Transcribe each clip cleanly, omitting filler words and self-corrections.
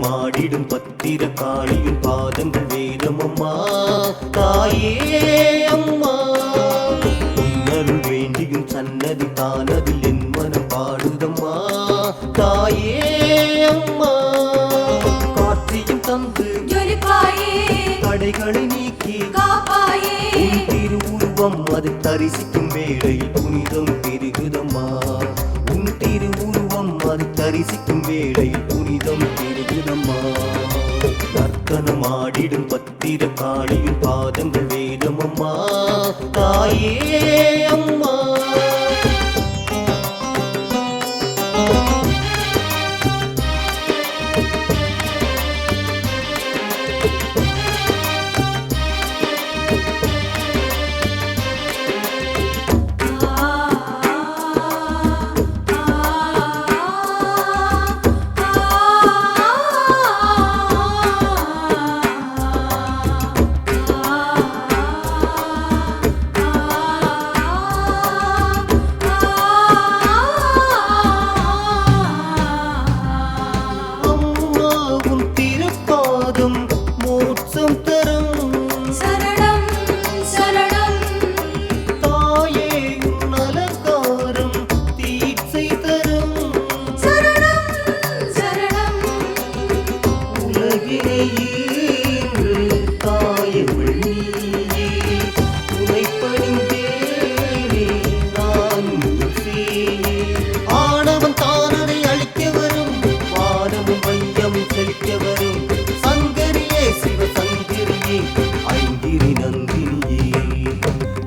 நர்த்தனமாடிடும் பத்திர காளியின் பாதங்கள் வேதமம்மா தாயே அம்மா. உன்னருள் வேண்டியும் சன்னதி தானதில் என் மனம் பாடுதம்மா தாயே அம்மா. காற்றியும் தந்து தடைகளை நீக்கி காப்பாயே. உன் திருவுருவம் அதை தரிசிக்கும் வேளையில் புனிதம் பெருகுதம்மா. உன் திருவுருவம் அதை தரிசிக்கும் வேளையில் புனிதம் பெருகுதம்மா. நர்த்தனமாடிடும் பத்திர காளியின் பாதங்கள் வேதமம்மா தாயே அம்மா.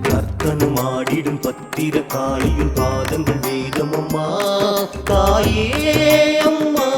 நர்த்தனமாடிடும் பத்திர காளியின் பாதங்கள் வேதமம்மா தாயே அம்மா.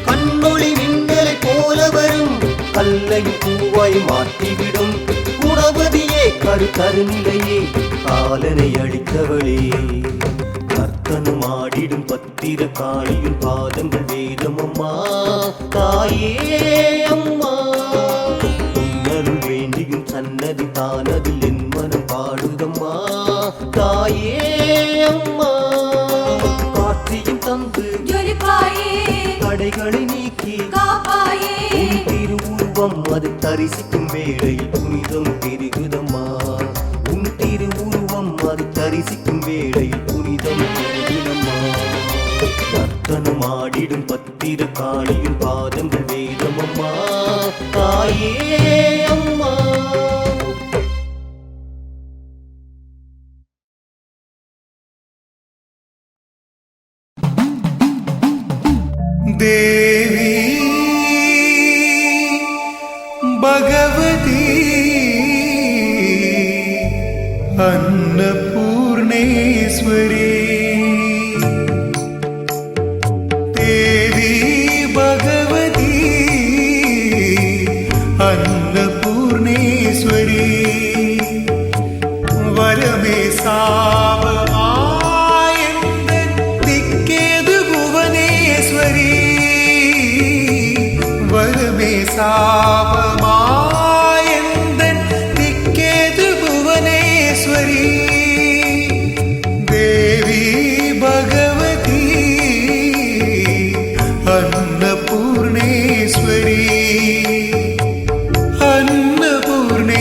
கண்ணொளி மின்னலை போல வரும் கல்லை பூவாய் மாற்றிவிடும் குணவதியே கருநிலையே காலனை அளித்தவளே. நர்த்தனமாடிடும் பத்திர காளியின் பாதங்கள் வேதமம்மா தாயே அம்மா. உன்னருள் வேண்டியும் சன்னதி தானதில் என் மனம் பாடுதம்மா தாயே அம்மா. காற்றியும் தந்து தடைகளை நீக்கி காப்பாயே. உன் திருவுருவம் அதை தரிசிக்கும் வேளையில் புனிதம் பெருகுதம்மா. உன் திருவுருவம் அதை தரிசிக்கும் வேளையில் புனிதம் பெருகுதம்மா. நர்த்தனமாடிடும் பத்திர காளியின் பாதங்கள் வேதமம்மா தாயே அம்மா. देवी भगवती अन्नपूर्णेश्वरी. देवी भगवती अन्नपूर्णेश्वरी. वरमे साव சாபமாயந்தன் திக்கேது புவனேஸ்வரி. தேவி பகவதி அன்னபூர்ணேஸ்வரி. அன்னபூர்ணேஸ்வரி.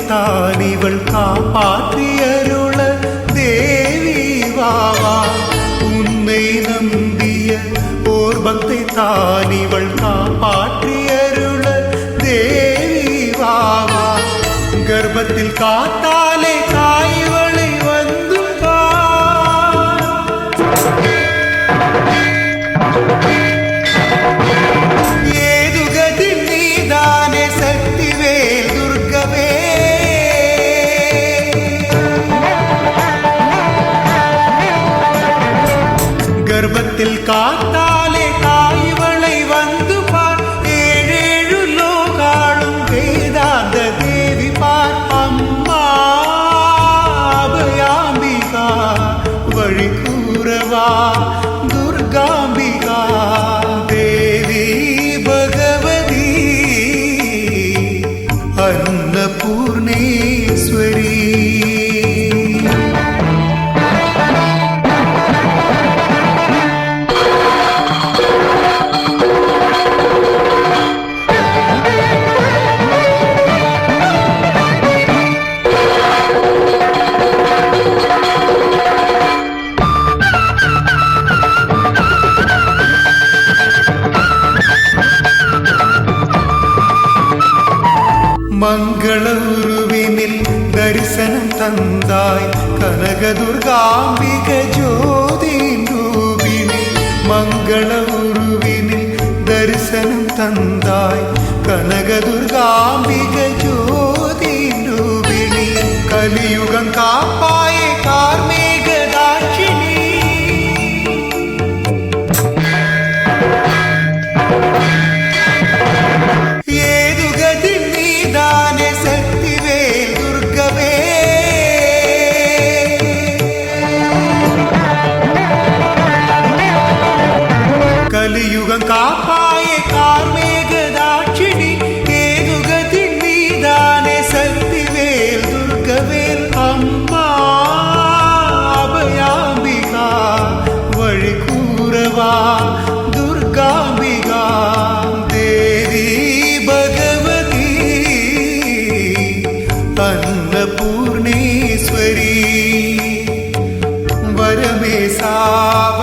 தான் இவள் காப்பாற்றியருள தேவி வாவா. உன்னை நம்பிய ஓர் பக்தை தான் இவள் காப்பாற்றியருள தேவி வாவா. கர்ப்பத்தில் காத்தாலே தாய்வளை வந்து ஏதுகதி நீதானே சக்திவேல் துர்கவே. கர்ப்பத்தில் காத்தாலே தாய்வளை வந்து பார். ஏழேழு லோகாளும் வேதாந்த தேவி பார். அம்மா அபயாம்பிகா வழி கூறவா துர்காம்பிகா. தேவி பகவதி அன்னபூர்ணேஸ்வரி. மங்கள உருவினில் தரிசனம் தந்தாய் கனகதுர்காம்பிக ஜோதி ரூபிணி. மங்கள உருவினில் தரிசனம் தந்தாய் கனகதுர்காம்பிக ஜோதி ரூபிணி. கலியுகம் காப்பாயே கார்மேகதாட்சிணி. ஏதுகதி நீதானே சக்திவேல் துர்கவே. கலியுகம் காப்பாயே கார்மேகதாட்சிணி. ஏதுகதி நீதானே சக்திவேல் துர்கவேல். அம்மா அபயாம்பிகா வழி கூறவா துர்காம்பிகா. தேவி பகவதி அன்னபூர்ணேஸ்வரி. வரமே சாவ